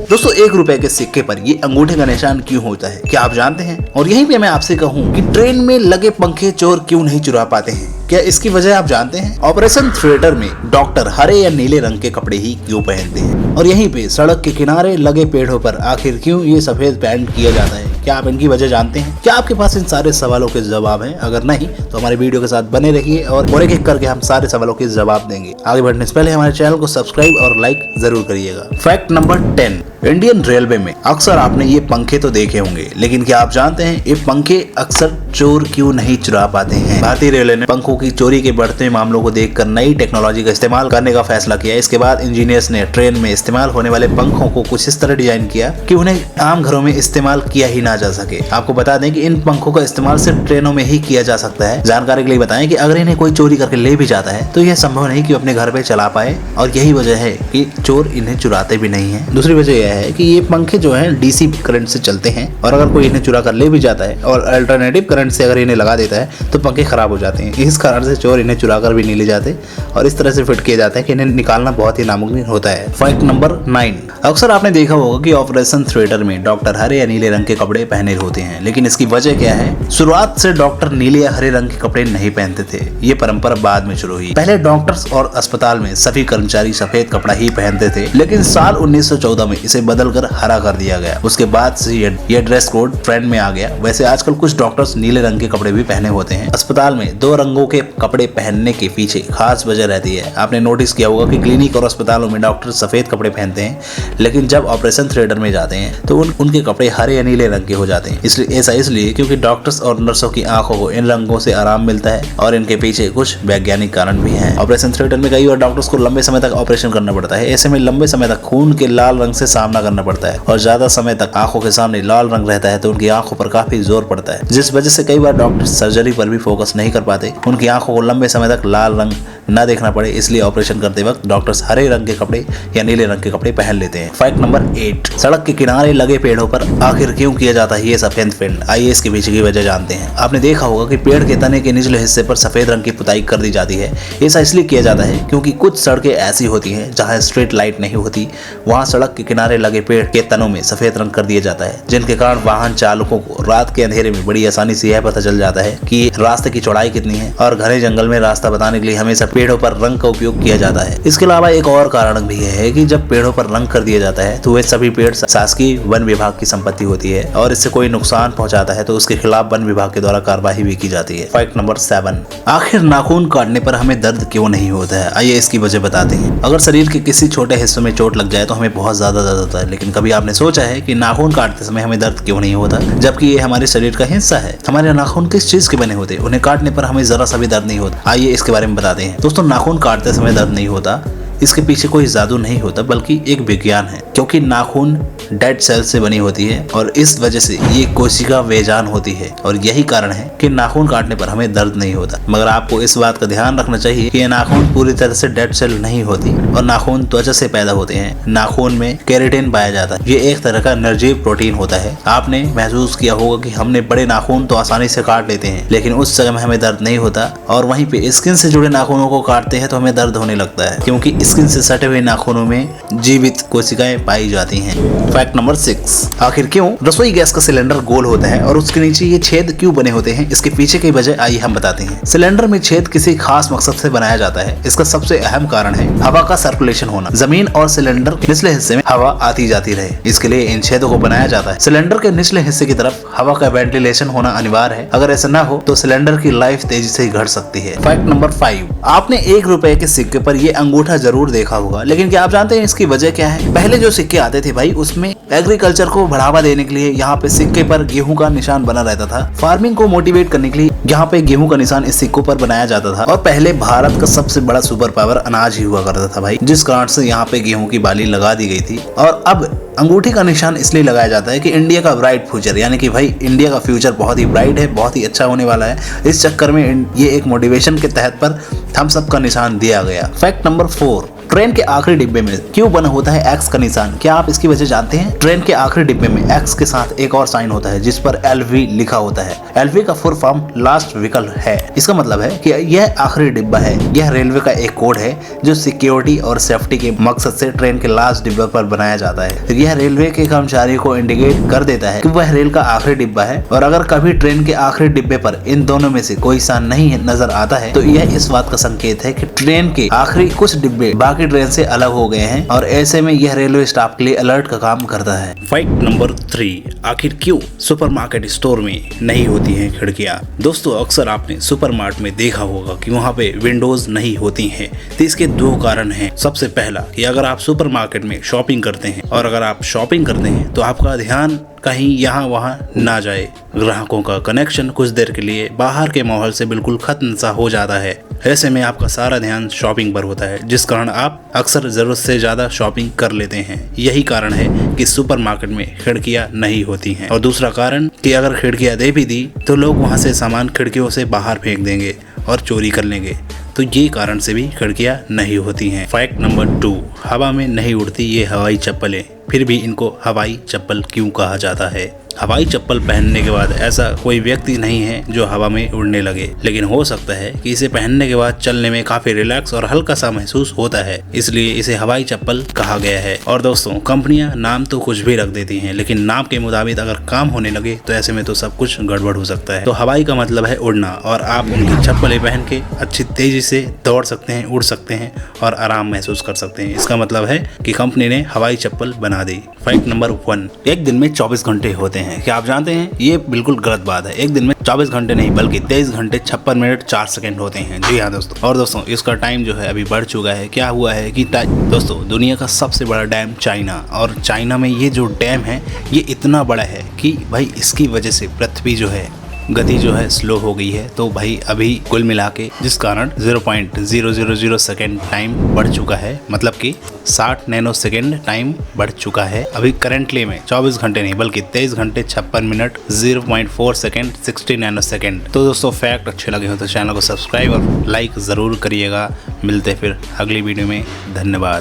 दोस्तों 1 रुपए के सिक्के पर ये अंगूठे का निशान क्यों होता है, क्या आप जानते हैं? और यहीं पे मैं आपसे कहूँ कि ट्रेन में लगे पंखे चोर क्यों नहीं चुरा पाते हैं, क्या इसकी वजह आप जानते हैं? ऑपरेशन थिएटर में डॉक्टर हरे या नीले रंग के कपड़े ही क्यों पहनते हैं? और यहीं पे सड़क के किनारे लगे पेड़ों पर आखिर क्यों ये सफेद पेंट किया जाता है, क्या आप इनकी वजह जानते हैं? क्या आपके पास इन सारे सवालों के जवाब हैं? अगर नहीं तो हमारे वीडियो के साथ बने रहिए और एक एक करके हम सारे सवालों के जवाब देंगे। आगे बढ़ने से पहले हमारे चैनल को सब्सक्राइब और लाइक जरूर करिएगा। फैक्ट नंबर 10, इंडियन रेलवे में अक्सर आपने ये पंखे तो देखे होंगे, लेकिन क्या आप जानते हैं ये पंखे अक्सर चोर क्यों नहीं चुरा पाते हैं? भारतीय रेलवे ने पंखों की चोरी के बढ़ते मामलों को देखकर नई टेक्नोलॉजी का इस्तेमाल करने का फैसला किया। इसके बाद इंजीनियर्स ने ट्रेन में इस्तेमाल होने वाले पंखों को कुछ इस तरह डिजाइन किया कि उन्हें आम घरों में इस्तेमाल किया ही ना जा सके। आपको बता दें कि इन पंखों का इस्तेमाल सिर्फ ट्रेनों में ही किया जा सकता है। जानकारी के लिए बताएं कि अगर इन्हें कोई चोरी करके ले भी जाता है तो यह संभव नहीं कि अपने घर पे चला पाए, और यही वजह है कि चोर इन्हें चुराते भी नहीं है। दूसरी वजह यह है कि ये पंखे जो हैं डीसी करंट से चलते हैं, और अगर कोई इन्हें चुरा कर ले भी जाता है और अल्टरनेटिव करंट से अगर इन्हें लगा देता है तो पंखे खराब हो जाते हैं। इस कारण से चोर इन्हें चुरा कर भी नहीं ले जाते और इस तरह से फिट किए जाते हैं कि इन्हें निकालना बहुत ही नामुमकिन होता है। फैक्ट नंबर 9, अक्सर आपने देखा होगा कि ऑपरेशन थिएटर में डॉक्टर हरे या नीले रंग के कपड़े पहने होते हैं, लेकिन इसकी वजह क्या है? शुरुआत से डॉक्टर नीले या हरे रंग के कपड़े नहीं पहनते थे, ये परंपरा बाद में शुरू हुई। पहले डॉक्टर्स और अस्पताल में सभी कर्मचारी सफेद कपड़ा ही पहनते थे, लेकिन साल 1914 में इसे बदलकर हरा कर दिया गया। उसके बाद से ये ड्रेस कोड ट्रेंड में आ गया। वैसे आजकल कुछ डॉक्टर्स नीले रंग के कपड़े भी पहने होते हैं। अस्पताल में 2 रंगों के कपड़े पहनने के पीछे खास वजह रहती है। आपने नोटिस किया होगा कि क्लिनिक और अस्पतालों में डॉक्टर सफेद कपड़े पहनते हैं, लेकिन जब ऑपरेशन थिएटर में जाते हैं तो उनके कपड़े हरे या नीले रंग के हो जाते हैं। इसलिए क्योंकि डॉक्टर्स और नर्सों की आंखों को इन रंगों से आराम मिलता है, और इनके पीछे कुछ वैज्ञानिक कारण भी हैं। ऑपरेशन थिएटर में कई बार डॉक्टर्स को लंबे समय तक ऑपरेशन करना पड़ता है। ऐसे में लंबे समय तक खून के लाल रंग से सामना करना पड़ता है, और ज्यादा समय तक आंखों के सामने लाल रंग रहता है तो उनकी आंखों पर काफी जोर पड़ता है, जिस वजह से कई बार डॉक्टर सर्जरी पर भी फोकस नहीं कर पाते। उनकी आंखों को लंबे समय तक लाल रंग न देखना पड़े, इसलिए ऑपरेशन करते वक्त डॉक्टर्स हरे रंग के कपड़े या नीले रंग के कपड़े पहन लेते हैं। फैक्ट नंबर 8, सड़क के किनारे लगे पेड़ों पर आखिर क्यों किया जाता है ये सफेद पेंट? आइए इसके पीछे की वजह जानते हैं। आपने देखा होगा कि पेड़ के तने के निचले हिस्से पर सफेद रंग की पुताई कर दी जाती है। ऐसा इसलिए किया जाता है क्योंकि कुछ सड़कें ऐसी होती हैं जहां स्ट्रीट लाइट नहीं होती, वहां सड़क के किनारे लगे पेड़ के तनों में सफेद रंग कर दिया जाता है, जिनके कारण वाहन चालकों को रात के अंधेरे में बड़ी आसानी से यह पता चल जाता है कि रास्ते की चौड़ाई कितनी है, और घने जंगल में रास्ता बताने के लिए हमेशा पेड़ों पर रंग का उपयोग किया जाता है। इसके अलावा एक और कारण भी है कि जब पेड़ों पर रंग कर दिया जाता है तो वे सभी पेड़ शासकीय वन विभाग की संपत्ति होती है, और इससे कोई नुकसान पहुंचाता है तो उसके खिलाफ वन विभाग के द्वारा कार्रवाई भी की जाती है। फैक्ट नंबर 7, आखिर नाखून काटने पर हमें दर्द क्यों नहीं होता है? आइए इसकी वजह बताते हैं। अगर शरीर के किसी छोटे हिस्सों में चोट लग जाए तो हमें बहुत ज्यादा दर्द होता है, लेकिन कभी आपने सोचा है कि नाखून काटते समय हमें दर्द क्यों नहीं होता, जबकि ये हमारे शरीर का हिस्सा है? हमारे नाखून किस चीज के बने होते हैं? उन्हें काटने पर हमें जरा सा भी दर्द नहीं होता। आइए इसके बारे में बताते हैं। दोस्तों, नाखून काटते समय दर्द नहीं होता, इसके पीछे कोई जादू नहीं होता, बल्कि एक विज्ञान है। क्योंकि नाखून डेड सेल से बनी होती है और इस वजह से ये कोशिका वेजान होती है, और यही कारण है कि नाखून काटने पर हमें दर्द नहीं होता। मगर आपको इस बात का ध्यान रखना चाहिए कि ये नाखून पूरी तरह से डेड सेल नहीं होती, और नाखून त्वचा से पैदा होते हैं। नाखून में केराटिन पाया जाता है, ये एक तरह का निर्जीव प्रोटीन होता है। आपने महसूस किया होगा कि हमने बड़े नाखून तो आसानी से काट लेते हैं, लेकिन उस जगह में हमें दर्द नहीं होता, और वहीं पे स्किन से जुड़े नाखूनों को काटते हैं तो हमें दर्द होने लगता है, क्योंकि स्किन से सटे हुए नाखूनों में जीवित कोशिकाएं पाई जाती हैं। फैक्ट नंबर 6, आखिर क्यों रसोई गैस का सिलेंडर गोल होता है और उसके नीचे ये छेद क्यों बने होते हैं? इसके पीछे की वजह आइए हम बताते हैं। सिलेंडर में छेद किसी खास मकसद से बनाया जाता है। इसका सबसे अहम कारण है हवा का सर्कुलेशन होना। जमीन और सिलेंडर के निचले हिस्से में हवा आती जाती रहे, इसके लिए इन छेदों को बनाया जाता है। सिलेंडर के निचले हिस्से की तरफ हवा का वेंटिलेशन होना अनिवार्य है। अगर ऐसा न हो तो सिलेंडर की लाइफ तेजी से घट सकती है। फैक्ट नंबर 5, आपने 1 रुपए के सिक्के पर ये अंगूठा जरूर देखा होगा, लेकिन क्या आप जानते हैं इसकी वजह क्या है? पहले जो सिक्के आते थे भाई, उसमें एग्रीकल्चर को बढ़ावा देने के लिए यहाँ पे सिक्के पर गेहूं का निशान बना रहता था। फार्मिंग को मोटिवेट करने के लिए यहाँ पे गेहूं का निशान इस सिक्कों पर बनाया जाता था। और पहले भारत का सबसे बड़ा सुपर पावर अनाज ही हुआ करता था भाई, जिस कारण से यहाँ पे गेहूं की बाली लगा दी गई थी। और अब अंगूठी का निशान इसलिए लगाया जाता है कि इंडिया का ब्राइट फ्यूचर, यानी कि भाई इंडिया का फ्यूचर बहुत ही ब्राइट है, बहुत ही अच्छा होने वाला है। इस चक्कर में ये एक मोटिवेशन के तहत पर थम्स अप का निशान दिया गया। फैक्ट नंबर 4, ट्रेन के आखिरी डिब्बे में क्यों बना होता है एक्स का निशान, क्या आप इसकी वजह जानते हैं? ट्रेन के आखिरी डिब्बे में एक्स के साथ एक और साइन होता है जिस पर LV लिखा होता है। LV का फुल फॉर्म लास्ट व्हीकल है। इसका मतलब है कि यह आखिरी डिब्बा है। यह रेलवे का एक कोड है जो सिक्योरिटी और सेफ्टी के मकसद से ट्रेन के लास्ट डिब्बे पर बनाया जाता है। यह रेलवे के कर्मचारी को इंडिकेट कर देता है कि वह रेल का आखिरी डिब्बा है, और अगर कभी ट्रेन के आखिरी डिब्बे पर इन दोनों में से कोई साइन नहीं नजर आता है तो यह इस बात का संकेत है कि ट्रेन के आखिरी कुछ डिब्बे बाकी ट्रेन से अलग हो गए हैं, और ऐसे में यह रेलवे स्टाफ के लिए अलर्ट का काम करता है। फैक्ट नंबर 3, आखिर क्यों सुपरमार्केट स्टोर में नहीं होती हैं खिड़कियां? दोस्तों, अक्सर आपने सुपरमार्केट में देखा होगा कि वहाँ पे विंडोज नहीं होती हैं। तो इसके 2 कारण हैं। सबसे पहला कि अगर आप सुपरमार्केट में शॉपिंग करते हैं, और अगर आप शॉपिंग करते हैं तो आपका ध्यान कहीं यहाँ वहाँ ना जाए। ग्राहकों का कनेक्शन कुछ देर के लिए बाहर के माहौल से बिल्कुल खत्म सा हो जाता है। ऐसे में आपका सारा ध्यान शॉपिंग पर होता है, जिस कारण आप अक्सर जरूरत से ज्यादा शॉपिंग कर लेते हैं। यही कारण है कि सुपरमार्केट में खिड़कियां नहीं होती हैं। और दूसरा कारण कि अगर खिड़कियां दे भी दी तो लोग वहां से सामान खिड़कियों से बाहर फेंक देंगे और चोरी कर लेंगे। तो ये कारण से भी खिड़कियां नहीं होती हैं। फैक्ट नंबर 2, हवा में नहीं उड़ती ये हवाई चप्पलें, फिर भी इनको हवाई चप्पल क्यों कहा जाता है? हवाई चप्पल पहनने के बाद ऐसा कोई व्यक्ति नहीं है जो हवा में उड़ने लगे, लेकिन हो सकता है कि इसे पहनने के बाद चलने में काफी रिलैक्स और हल्का सा महसूस होता है, इसलिए इसे हवाई चप्पल कहा गया है। और दोस्तों, कंपनियां नाम तो कुछ भी रख देती हैं, लेकिन नाम के मुताबिक अगर काम होने लगे तो ऐसे में तो सब कुछ गड़बड़ हो सकता है। तो हवाई का मतलब है उड़ना, और आप उनकी चप्पलें पहन के अच्छी तेजी से दौड़ सकते हैं, उड़ सकते हैं और आराम महसूस कर सकते हैं। इसका मतलब है कि कंपनी ने हवाई चप्पल बना दी। फैक्ट नंबर 1, एक दिन में 24 घंटे होते हैं। क्या आप जानते हैं? ये बिल्कुल गलत बात है। एक दिन में 24 घंटे नहीं बल्कि 23 घंटे 56 मिनट 4 सेकंड होते हैं। जी हाँ दोस्तों। और दोस्तों, इसका टाइम जो है अभी बढ़ चुका है। क्या हुआ है कि दोस्तों, दुनिया का सबसे बड़ा डैम चाइना, और चाइना में ये जो डैम है ये इतना बड़ा है कि भाई इसकी वजह से पृथ्वी जो है गति जो है स्लो हो गई है। तो भाई अभी कुल मिला के जिस कारण 0.000 सेकेंड टाइम बढ़ चुका है, मतलब कि 60 नैनो सेकेंड टाइम बढ़ चुका है। अभी करंटली में 24 घंटे नहीं बल्कि 23 घंटे 56 मिनट 0.4 सेकेंड 60 नैनो सेकेंड। तो दोस्तों, फैक्ट अच्छे लगे हो तो चैनल को सब्सक्राइब और लाइक ज़रूर करिएगा। मिलते फिर अगली वीडियो में। धन्यवाद।